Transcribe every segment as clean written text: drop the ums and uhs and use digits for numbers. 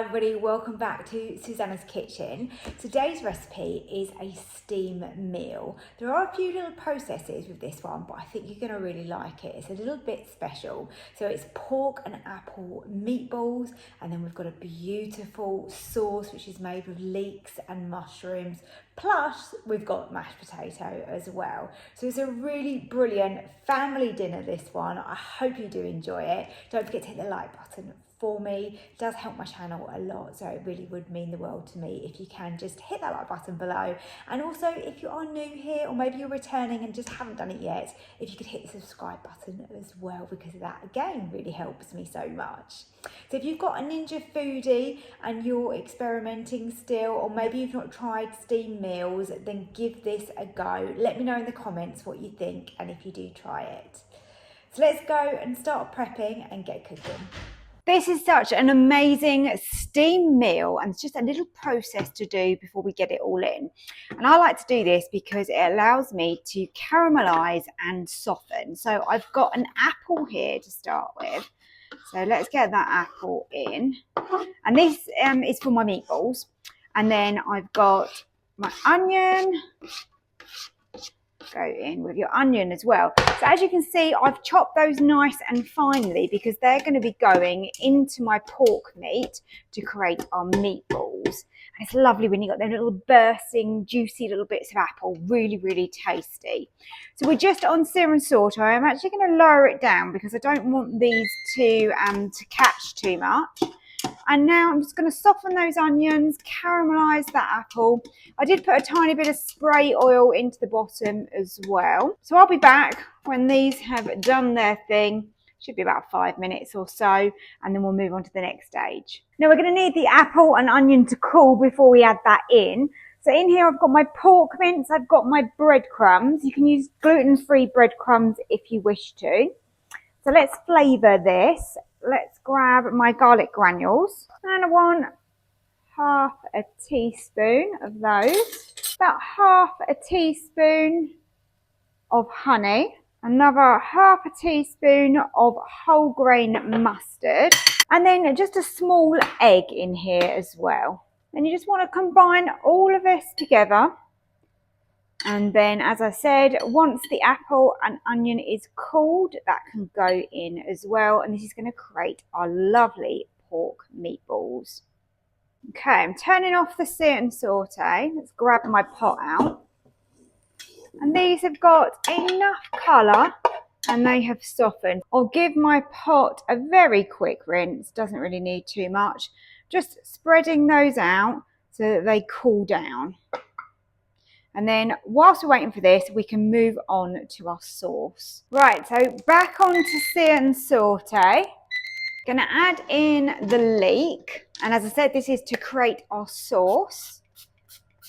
everybody, welcome back to Susannah's Kitchen. Today's recipe is a steam meal. There are a few little processes with this one, but I think you're going to really like it. It's a little bit special. So it's pork and apple meatballs, and then we've got a beautiful sauce which is made with leeks and mushrooms, plus we've got mashed potato as well. So it's a really brilliant family dinner, this one. I hope you do enjoy it. Don't forget to hit the like button for me. It does help my channel a lot, so it really would mean the world to me if you can just hit that like button below. And also, if you are new here or maybe you're returning and just haven't done it yet, if you could hit the subscribe button as well, because that again really helps me so much. So if you've got a Ninja Foodi and you're experimenting still, or maybe you've not tried steam meals, then give this a go. Let me know in the comments what you think and if you do try it. So let's go and start prepping and get cooking. This is such an amazing steam meal, and it's just a little process to do before we get it all in. And I like to do this because it allows me to caramelize and soften. So I've got an apple here to start with. So let's get that apple in. And this is for my meatballs. And then I've got my onion. Go in with your onion as well. So as you can see, I've chopped those nice and finely because they're going to be going into my pork meat to create our meatballs. And it's lovely when you got them little bursting, juicy little bits of apple. Really, really tasty. So we're just on sear and saute. I'm actually going to lower it down because I don't want these to catch too much. And now I'm just going to soften those onions, caramelise that apple. I did put a tiny bit of spray oil into the bottom as well. So I'll be back when these have done their thing. Should be about 5 minutes or so, and then we'll move on to the next stage. Now we're going to need the apple and onion to cool before we add that in. So in here I've got my pork mince, I've got my breadcrumbs. You can use gluten-free breadcrumbs if you wish to. So let's flavour this. Let's grab my garlic granules, and I want half a teaspoon of those, about half a teaspoon of honey, another half a teaspoon of whole grain mustard, and then just a small egg in here as well. And you just want to combine all of this together. And then, as I said, once the apple and onion is cooled, that can go in as well. And this is going to create our lovely pork meatballs. Okay, I'm turning off the sear and saute. Let's grab my pot out. And these have got enough colour and they have softened. I'll give my pot a very quick rinse. Doesn't really need too much. Just spreading those out so that they cool down. And then whilst we're waiting for this, we can move on to our sauce. Right, so back onto sear and saute. Gonna add in the leek. And as I said, this is to create our sauce.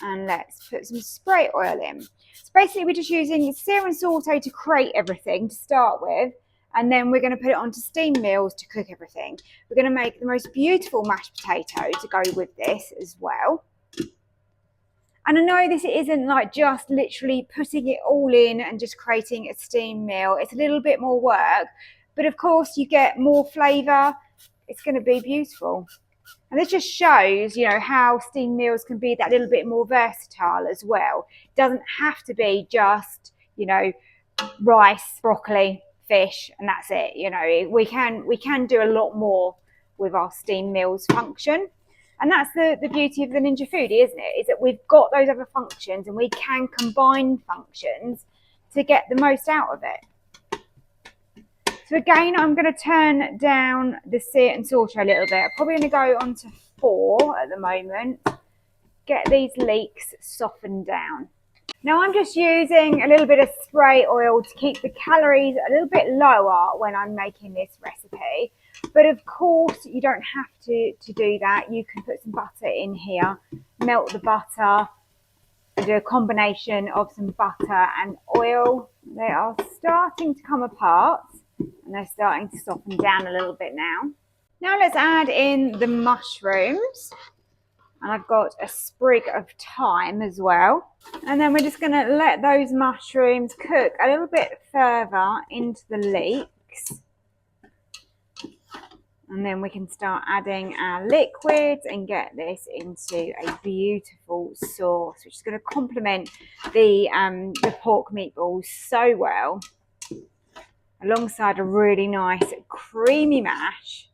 And let's put some spray oil in. So basically we're just using sear and saute to create everything to start with. And then we're going to put it onto steam meals to cook everything. We're going to make the most beautiful mashed potato to go with this as well. And I know this isn't like just literally putting it all in and just creating a steam meal. It's a little bit more work, but of course you get more flavour. It's going to be beautiful. And this just shows, you know, how steam meals can be that little bit more versatile as well. It doesn't have to be just, you know, rice, broccoli, fish, and that's it. You know, we can do a lot more with our steam meals function. And that's the beauty of the Ninja Foodi, isn't it? Is that we've got those other functions and we can combine functions to get the most out of it. So again, I'm going to turn down the sear and saute a little bit. I'm probably going to go on to 4 at the moment. Get these leeks softened down. Now I'm just using a little bit of spray oil to keep the calories a little bit lower when I'm making this recipe. But of course, you don't have to do that. You can put some butter in here, melt the butter, do a combination of some butter and oil. They are starting to come apart and they're starting to soften down a little bit now. Now let's add in the mushrooms. And I've got a sprig of thyme as well. And then we're just going to let those mushrooms cook a little bit further into the leeks. And then we can start adding our liquids and get this into a beautiful sauce, which is going to complement the pork meatballs so well, alongside a really nice creamy mash.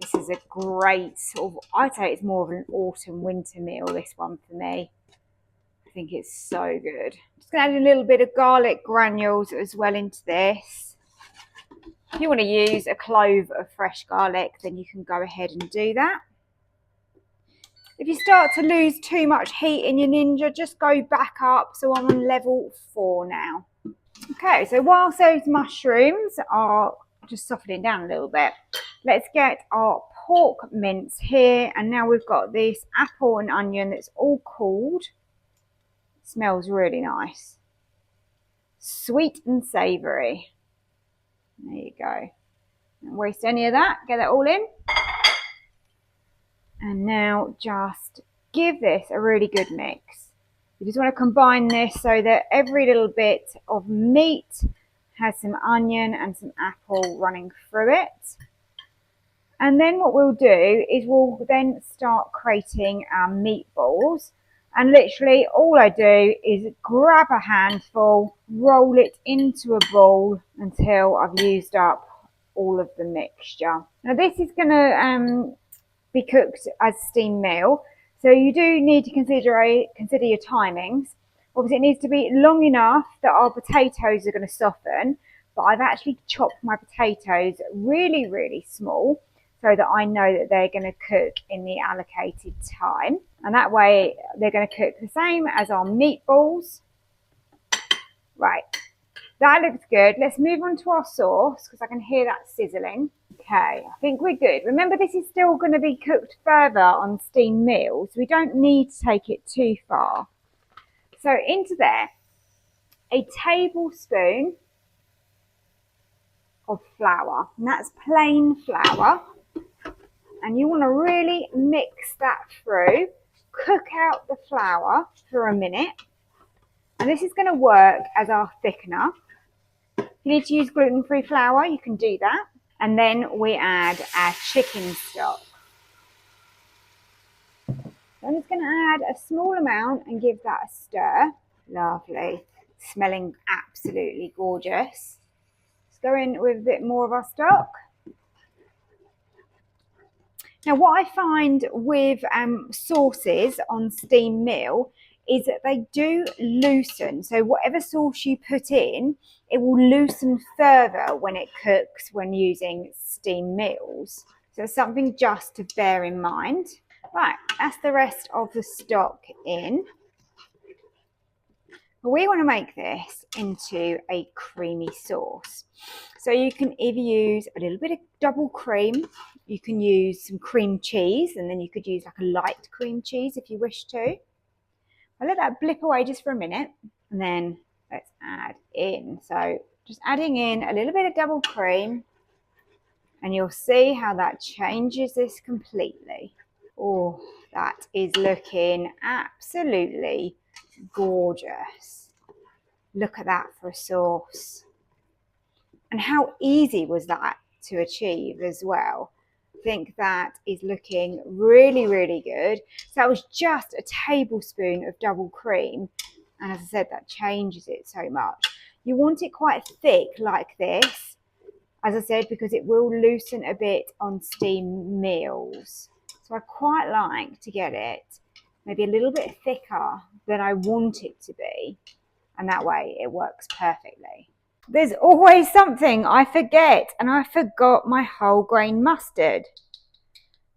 This is a great sort of, I'd say it's more of an autumn winter meal, this one for me. I think it's so good. Just going to add a little bit of garlic granules as well into this. If you want to use a clove of fresh garlic, then you can go ahead and do that. If you start to lose too much heat in your Ninja, just go back up. So I'm on level 4 now. Okay, so whilst those mushrooms are just softening down a little bit, let's get our pork mince here. And now we've got this apple and onion that's all cooled. It smells really nice. Sweet and savoury. There you go. Don't waste any of that. Get that all in. And now just give this a really good mix. You just want to combine this so that every little bit of meat has some onion and some apple running through it. And then what we'll do is we'll then start creating our meatballs. And literally all I do is grab a handful, roll it into a ball until I've used up all of the mixture. Now this is going to be cooked as steamed meal, so you do need to consider your timings. Obviously it needs to be long enough that our potatoes are going to soften, but I've actually chopped my potatoes really small so that I know that they're going to cook in the allocated time, and that way they're going to cook the same as our meatballs. Right, that looks good. Let's move on to our sauce because I can hear that sizzling. Okay, I think we're good. Remember, this is still going to be cooked further on steamed meals. We don't need to take it too far. So into there, a tablespoon of flour, and that's plain flour. And you want to really mix that through. Cook out the flour for a minute. And this is going to work as our thickener. If you need to use gluten-free flour, you can do that. And then we add our chicken stock. So I'm just going to add a small amount and give that a stir. Lovely. Smelling absolutely gorgeous. Let's go in with a bit more of our stock. Now what I find with sauces on steamed meal is that they do loosen. So whatever sauce you put in, it will loosen further when it cooks when using steamed meals. So it's something just to bear in mind. Right, that's the rest of the stock in. We want to make this into a creamy sauce. So you can either use a little bit of double cream, you can use some cream cheese, and then you could use like a light cream cheese if you wish to. I'll let that blip away just for a minute, and then let's add in. So just adding in a little bit of double cream, and you'll see how that changes this completely. Oh, that is looking absolutely gorgeous. Look at that for a sauce. And how easy was that to achieve as well? I think that is looking really good. So that was just a tablespoon of double cream, and as I said, that changes it so much. You want it quite thick like this, as I said, because it will loosen a bit on steamed meals. So I quite like to get it maybe a little bit thicker than I want it to be, and that way it works perfectly. There's always something I forget, and I forgot my whole grain mustard.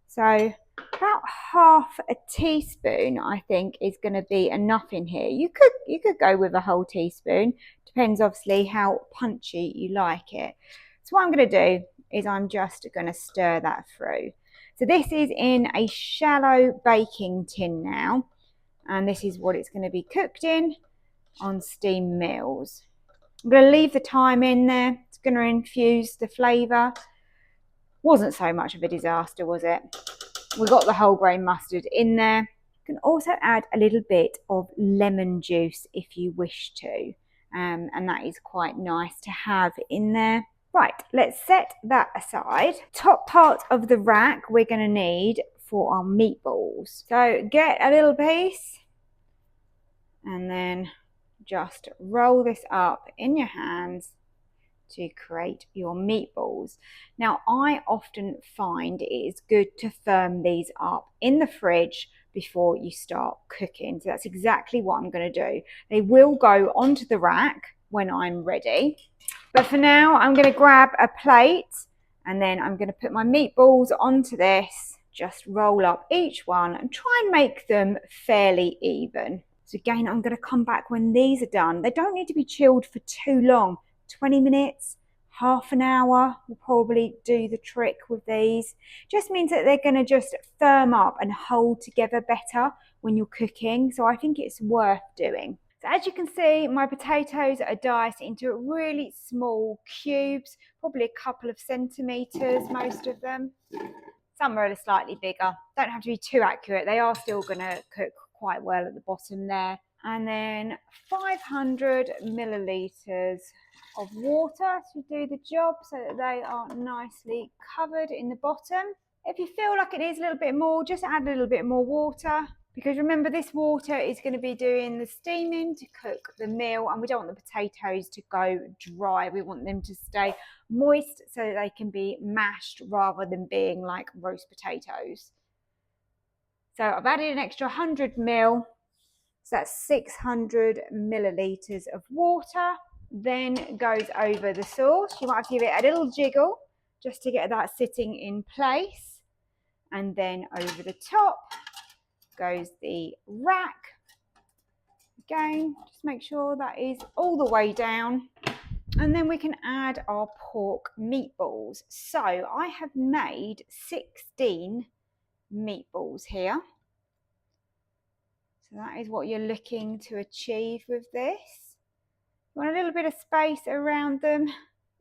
So about half a teaspoon I think is going to be enough in here. You could go with a whole teaspoon, depends obviously how punchy you like it. So what I'm going to do is I'm just going to stir that through. So this is in a shallow baking tin now, and this is what it's going to be cooked in on steamed meals. I'm going to leave the thyme in there. It's going to infuse the flavour. Wasn't so much of a disaster, was it? We got the whole grain mustard in there. You can also add a little bit of lemon juice if you wish to, and that is quite nice to have in there. Right, let's set that aside. Top part of the rack we're going to need for our meatballs. So get a little piece and then just roll this up in your hands to create your meatballs. Now, I often find it is good to firm these up in the fridge before you start cooking. So that's exactly what I'm going to do. They will go onto the rack when I'm ready. But for now, I'm going to grab a plate and then I'm going to put my meatballs onto this, just roll up each one and try and make them fairly even. So again, I'm going to come back when these are done. They don't need to be chilled for too long. 20 minutes, half an hour will probably do the trick with these. Just means that they're going to just firm up and hold together better when you're cooking. So I think it's worth doing. So as you can see, my potatoes are diced into really small cubes, probably a couple of centimetres, most of them. Some are slightly bigger. Don't have to be too accurate. They are still going to cook quite well at the bottom there. And then 500 millilitres of water to do the job so that they are nicely covered in the bottom. If you feel like it needs a little bit more, just add a little bit more water. Because remember, this water is going to be doing the steaming to cook the meal, and we don't want the potatoes to go dry. We want them to stay moist so that they can be mashed rather than being like roast potatoes. So I've added an extra 100 ml, so that's 600 millilitres of water. Then goes over the sauce. You might have to give it a little jiggle just to get that sitting in place. And then over the top goes the rack. Again, just make sure that is all the way down. And then we can add our pork meatballs. So I have made 16 meatballs here. So that is what you're looking to achieve with this. You want a little bit of space around them,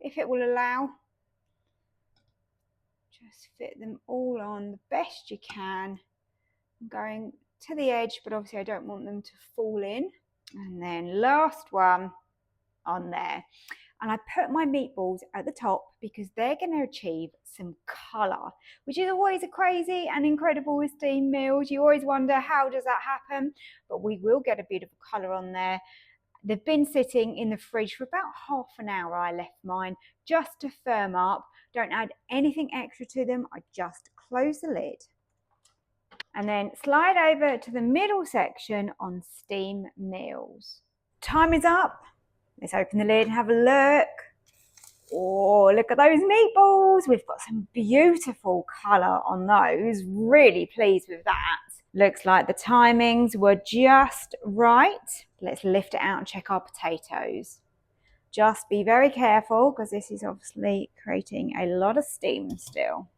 if it will allow. Just fit them all on the best you can. I'm going to the edge, but obviously I don't want them to fall in. And then last one on there. And I put my meatballs at the top because they're going to achieve some colour, which is always a crazy and incredible with steamed meals. You always wonder, how does that happen? But we will get a beautiful colour on there. They've been sitting in the fridge for about half an hour. I left mine just to firm up. Don't add anything extra to them. I just close the lid. And then slide over to the middle section on steam meals. Time is up. Let's open the lid and have a look. Oh, look at those meatballs. We've got some beautiful colour on those. Really pleased with that. Looks like the timings were just right. Let's lift it out and check our potatoes. Just be very careful because this is obviously creating a lot of steam still.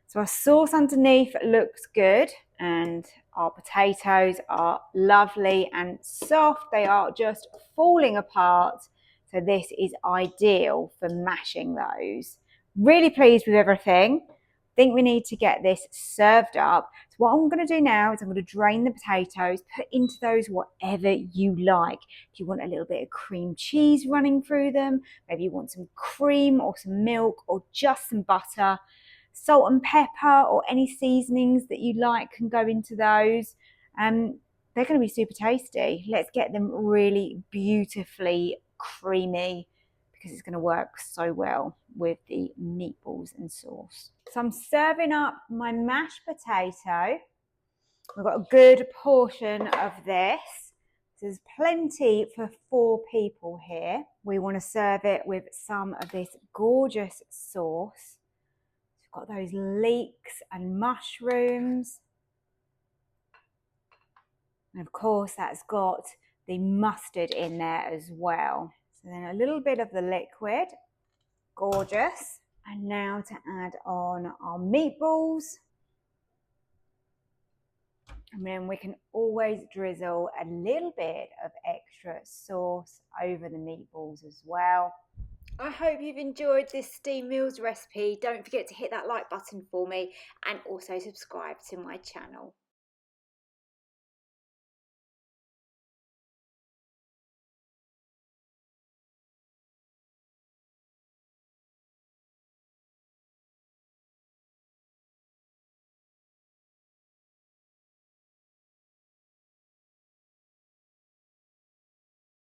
So our sauce underneath looks good and our potatoes are lovely and soft. They are just falling apart. So this is ideal for mashing those. Really pleased with everything. Think we need to get this served up. So what I'm going to do now is I'm going to drain the potatoes, put into those whatever you like. If you want a little bit of cream cheese running through them, maybe you want some cream or some milk or just some butter. Salt and pepper or any seasonings that you like can go into those. They're going to be super tasty. Let's get them really beautifully creamy because it's going to work so well with the meatballs and sauce. So I'm serving up my mashed potato. We've got a good portion of this. There's plenty for 4 people here. We want to serve it with some of this gorgeous sauce. Got those leeks and mushrooms. And of course that's got the mustard in there as well. So then a little bit of the liquid. Gorgeous. And now to add on our meatballs. And then we can always drizzle a little bit of extra sauce over the meatballs as well. I hope you've enjoyed this steam meals recipe. Don't forget to hit that like button for me and also subscribe to my channel.